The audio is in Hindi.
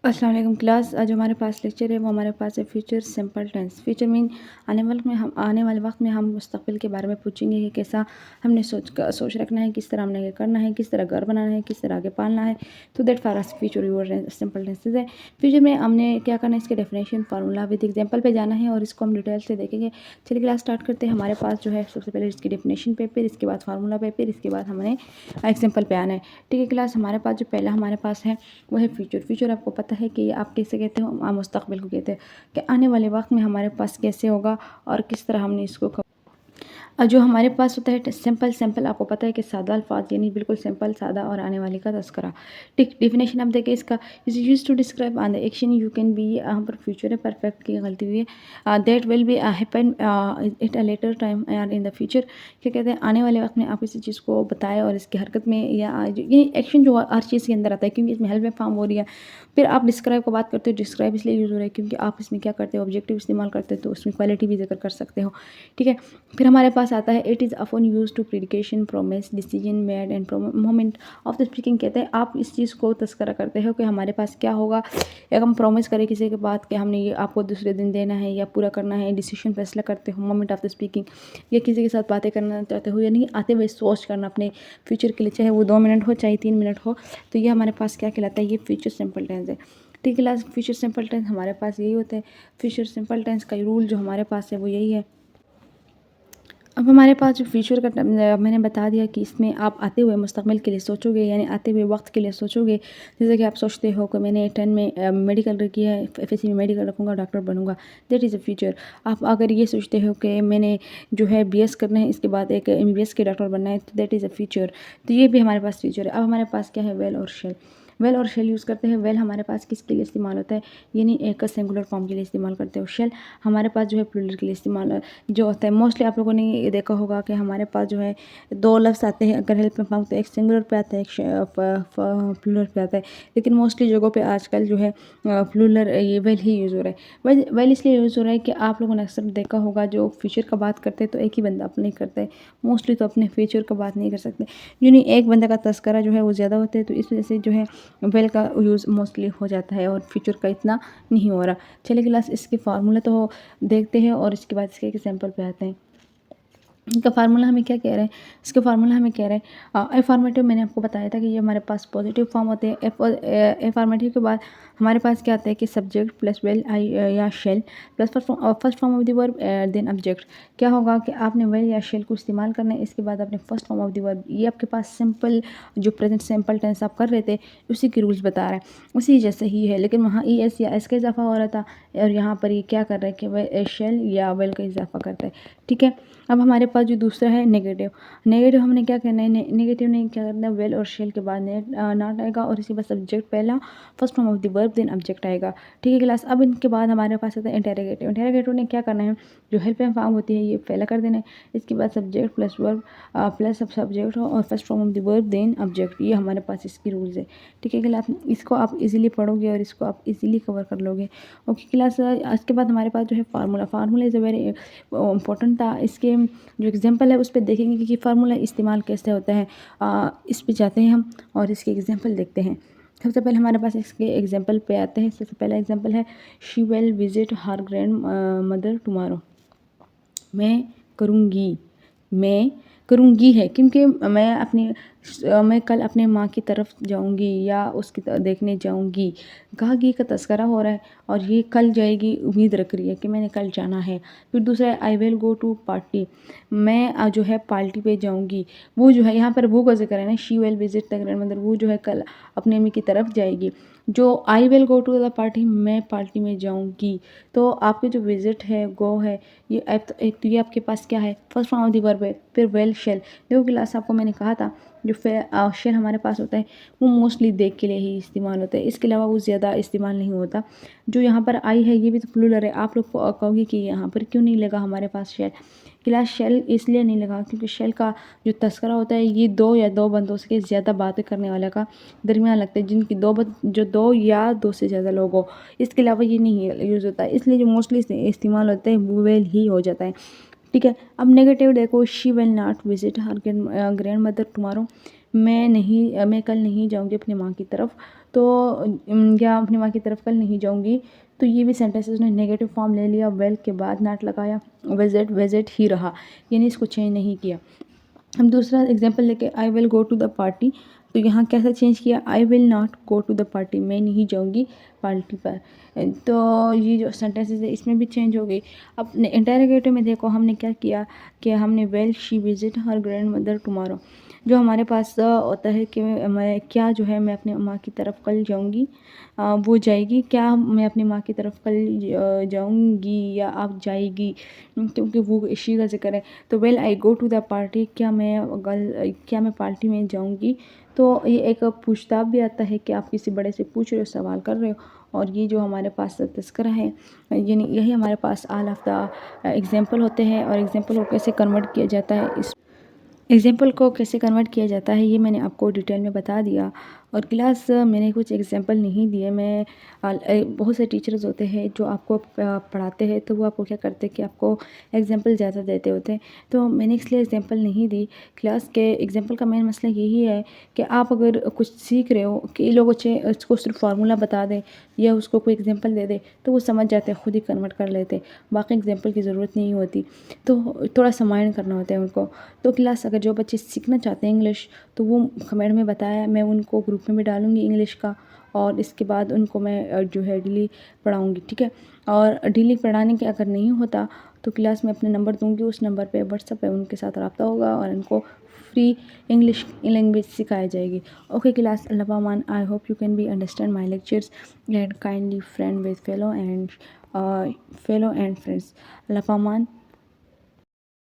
अस्सलाम वालेकुम क्लास। आज हमारे पास लेक्चर है, वो हमारे पास है future simple tense. Future mean आने वाले वक्त में हम मुस्तकबिल के बारे में पूछेंगे कि कैसा हमने सोच रखना है, किस तरह हमने ये करना है, किस तरह घर बनाना है, किस तरह आगे पालना है। तो that for us future your simple tenses है। फ्यूचर में हमने क्या करना है, इसके डेफिनेशन फार्मूला विद एग्जाम्पल पे जाना है और इसको हम डिटेल से देखेंगे। चलिए क्लास स्टार्ट करते हैं। हमारे पास जो है सबसे पहले इसकी डेफिनेशन पेपर, इसके बाद फार्मूला पेपर, इसके बाद हमें एग्जाम्पल पे आना है। ठीक है क्लास, हमारे पास जो पहला हमारे पास है वो है फ्यूचर। फ्यूचर आपको पता है कि आप कैसे कहते हो, आप मुस्तकबिल को कहते हैं कि आने वाले वक्त में हमारे पास कैसे होगा और किस तरह हमने इसको जो हमारे पास होता है सिंपल। सिंपल आपको पता है कि सादा अल्फाज, यानी बिल्कुल सिंपल सादा और आने वाले का तस्करा। ठीक, डेफिनेशन आप देखें इसका, is use to describe on the action you can be. यहाँ पर फ्यूचर है, परफेक्ट की गलती हुई है। That will be happen it a later time और इन द फ्यूचर। क्या कहते हैं, आने वाले वक्त में आप किसी चीज़ को बताएं और इसकी हरकत में या ये एक्शन जो हर चीज़ के अंदर आता है, क्योंकि इसमें हेल्प में फॉर्म हो रही है। फिर आप डिस्क्राइब को बात करते हो, डिस्क्राइब इसलिए यूज़ हो रहा है क्योंकि आप इसमें क्या करते हो, ऑब्जेक्टिव इस्तेमाल करते हो, तो उसमें क्वालिटी भी जिक्र कर सकते हो। ठीक है, फिर हमारे पास आता है it is often used to predication promise decision made and moment of the speaking। कहते हैं आप इस चीज़ को तस्करा करते हो कि हमारे पास क्या होगा। एक हम प्रॉमिस करें किसी के बाद कि हमने ये आपको दूसरे दिन देना है या पूरा करना है, डिसीजन फैसला करते हो मोमेंट ऑफ द स्पीकिंग, या किसी के साथ बातें करना चाहते हो, यानी आते हुए सोच करना अपने फ्यूचर के लिए, चाहे वो 2 मिनट हो चाहे 3 मिनट हो। तो ये हमारे पास क्या कहलाता है, ये फ्यूचर सिंपल टेंस है। ठीक है, फ्यूचर सिंपल टेंस हमारे पास यही होता है। फ्यूचर सिंपल टेंस का रूल जो हमारे पास है वो यही है। अब हमारे पास जो फ्यूचर का मैंने बता दिया कि इसमें आप आते हुए मुस्तकबिल के लिए सोचोगे, यानी आते हुए वक्त के लिए सोचोगे। जैसे कि आप सोचते हो कि मैंने 10 में मेडिकल किया है, FSC में मेडिकल रखूँगा, डॉक्टर बनूंगा, दैट इज़ अ फ्यूचर। आप अगर ये सोचते हो कि मैंने जो है BS करना है, इसके बाद एक MBBS के डॉक्टर बनना है, तो दैट इज़ अ फ्यूचर। तो ये भी हमारे पास फ्यूचर है। अब हमारे पास क्या है, वेल और शेल। वेल और शेल यूज़ करते हैं। वेल हमारे पास किसके लिए इस्तेमाल होता है, यानी एक सिंगुलर फॉर्म के लिए इस्तेमाल करते हो। शेल हमारे पास जो है प्लूरल के लिए इस्तेमाल जो होता है। मोस्टली आप लोगों ने ये देखा होगा कि हमारे पास जो है 2 लफ्ज़ आते हैं अगर हेल्प में फॉर्म, तो एक सिंगुलर पे आता है, एक प्लूरल पे आता है। लेकिन मोस्टली जगहों पे आजकल जो है प्लूरल ये वेल ही यूज़ हो रहा है। वेल इसलिए यूज़ हो रहा है कि आप लोगों ने अक्सर देखा होगा जो फ्यूचर का बात करते हैं तो एक ही बंदा अपने करता है, मोस्टली तो अपने फ्यूचर का बात नहीं कर सकते, यानी एक बंदा का तस्करा जो है वो ज़्यादा होता है। तो इस वजह से जो है वेल का यूज़ मोस्टली हो जाता है और फ्यूचर का इतना नहीं हो रहा। चलिए क्लास, इसके फार्मूला तो देखते हैं और इसके बाद इसके एग्जाम्पल पे आते हैं। इनका फार्मूला हमें क्या कह रहा है, इसका फार्मूला हमें कह रहा है अफर्मेटिव। मैंने आपको बताया था कि ये हमारे पास पॉजिटिव फॉर्म होते हैं। अफर्मेटिव के बाद हमारे पास क्या आता है कि सब्जेक्ट प्लस वेल आई या shall plus first form of the verb then object. क्या होगा कि आपने वेल या शेल को इस्तेमाल करना है, इसके बाद आपने first form of the verb, ये आपके पास सिंपल जो प्रेजेंट सिंपल टेंस आप कर रहे थे उसी के रूल्स बता रहा है, उसी जैसे ही है। लेकिन वहाँ ES या एस का इजाफा हो रहा था और यहाँ पर ये क्या कर रहा है कि वह शेल या वेल का इजाफा करता है। ठीक है, अब हमारे पास जो दूसरा है नेगेटिव। नेगेटिव हमने क्या करना है, नेगेटिव ने क्या करना है, वेल और शेल के बाद नॉट आएगा और इसके बाद सब्जेक्ट पहला, first form of the verb then object आएगा। ठीक है क्लास, अब इनके बाद हमारे पास आता है इंटेरोगेटिव। इंटेरोगेटिव ने क्या करना है, जो हेल्प एंड फॉर्म होती है ये पहला कर देना है, इसके बाद सब्जेक्ट प्लस वर्ब प्लस सब सब्जेक्ट हो और first form of the verb then object. ये हमारे पास इसकी रूल्स है। ठीक है क्लास, इसको आप इजीली पढ़ोगे और इसको आप इजीली कवर कर लोगे। ओके क्लास, इसके बाद हमारे पास जो है formula. Formula is a very important था। इसके जो एग्जांपल है उस पर देखेंगे कि फार्मूला इस्तेमाल कैसे होता है। इस पे जाते हैं हम और इसके एग्जांपल देखते हैं। सबसे पहले हमारे पास इसके एग्जांपल पे आते हैं। सबसे पहला एग्जांपल है she will visit her grand mother tomorrow. मैं करूँगी, मैं करूँगी है क्योंकि मैं कल अपने माँ की तरफ जाऊँगी या उसकी देखने जाऊँगी। गागी का तस्करा हो रहा है और ये कल जाएगी, उम्मीद रख रही है कि मैंने कल जाना है। फिर दूसरा है I will go to party. मैं जो है पार्टी पे जाऊँगी। वो जो है यहाँ पर वो का जिक्र है ना, she will visit the grand mother, वो जो है कल अपने अम्मी की तरफ जाएगी। जो I will go to the party, मैं पार्टी में जाऊँगी। तो आपके जो विजिट है, गो है, ये एक तो ये आपके पास क्या है, first form of the verb है। फिर वेल शेल, देखो क्लास आपको मैंने कहा था जो शेल हमारे पास होता है वो मोस्टली देख के लिए ही इस्तेमाल होता है, इसके अलावा वो ज़्यादा इस्तेमाल नहीं होता। जो यहाँ पर आई है ये भी तो प्लूरल है। आप लोग कहोगे कि यहाँ पर क्यों नहीं लगा हमारे पास शेल। क्लास शेल इसलिए नहीं लगा क्योंकि शेल का जो तस्करा होता है ये दो बंदों से ज़्यादा बातें करने वाला का दरमियान लगता है, जिनकी जो 2 या 2 से ज़्यादा लोग हो। इसके अलावा ये नहीं यूज़ होता है, इसलिए जो मोस्टली इस्तेमाल होता है वो वेल ही हो जाता है। ठीक है, अब नेगेटिव देखो, she will not visit her grand mother tomorrow. मैं कल नहीं जाऊँगी अपनी माँ की तरफ, तो या अपनी माँ की तरफ कल नहीं जाऊँगी, तो ये भी सेंटेंस उसने नेगेटिव फॉर्म ले लिया, वेल के बाद नॉट लगाया, विजिट ही रहा, यानी इसको चेंज नहीं किया। हम दूसरा एग्जांपल लेके I will go to the party, तो यहाँ कैसा चेंज किया, I will not go to the party, मैं नहीं जाऊँगी पार्टी पर। तो ये जो सेंटेंसेस है इसमें भी चेंज हो गई। अब इंटरोगेटिव में देखो हमने क्या किया कि हमने well she visit her grand mother tomorrow, जो हमारे पास होता है कि मैं क्या जो है मैं अपनी माँ की तरफ कल जाऊँगी, वो जाएगी, क्या मैं अपनी माँ की तरफ कल जाऊँगी या आप जाएगी, क्योंकि वो शी का ज़िक्र है। तो will I go to the party, क्या मैं पार्टी में जाऊँगी। तो ये एक पूछताछ भी आता है कि आप किसी बड़े से पूछ रहे हो, सवाल कर रहे हो, और ये जो हमारे पास तस्करा है, यानी यही हमारे पास ऑल ऑफ द एग्जाम्पल होते हैं। और एग्जाम्पल को कैसे कन्वर्ट किया जाता है, इस एग्जाम्पल को कैसे कन्वर्ट किया जाता है ये मैंने आपको डिटेल में बता दिया। और क्लास मैंने कुछ एग्जाम्पल नहीं दिए। बहुत से टीचर्स होते हैं जो आपको पढ़ाते हैं, तो वो आपको क्या करते हैं कि आपको एग्जाम्पल ज़्यादा देते होते हैं, तो मैंने इसलिए एग्जाम्पल नहीं दी। क्लास के एग्जाम्पल का मेन मसला यही है कि आप अगर कुछ सीख रहे हो कि लोग उसको सिर्फ फार्मूला बता दें या उसको कोई एग्जाम्पल दे दे, तो वो समझ जाते हैं, खुद ही कन्वर्ट कर लेते, बाकी एग्जाम्पल की ज़रूरत नहीं होती। तो थोड़ा सा माइंड करना होता है उनको। तो क्लास अगर जो बच्चे सीखना चाहते हैं इंग्लिश, तो वो कमेंट में बताया, मैं उनको ग्रुप में भी डालूँगी इंग्लिश का, और इसके बाद उनको मैं जो है डेली पढ़ाऊँगी, ठीक है। और डेली पढ़ाने के अगर नहीं होता तो क्लास में अपने नंबर दूँगी, उस नंबर पे व्हाट्सएप पे उनके साथ रब्ता होगा और इनको फ्री इंग्लिश लैंग्वेज सिखाई जाएगी। ओके क्लास, अल्लाह पामान, I hope you can be understand my lectures and kindly friend with fellow and friends. अल्लाह पामान।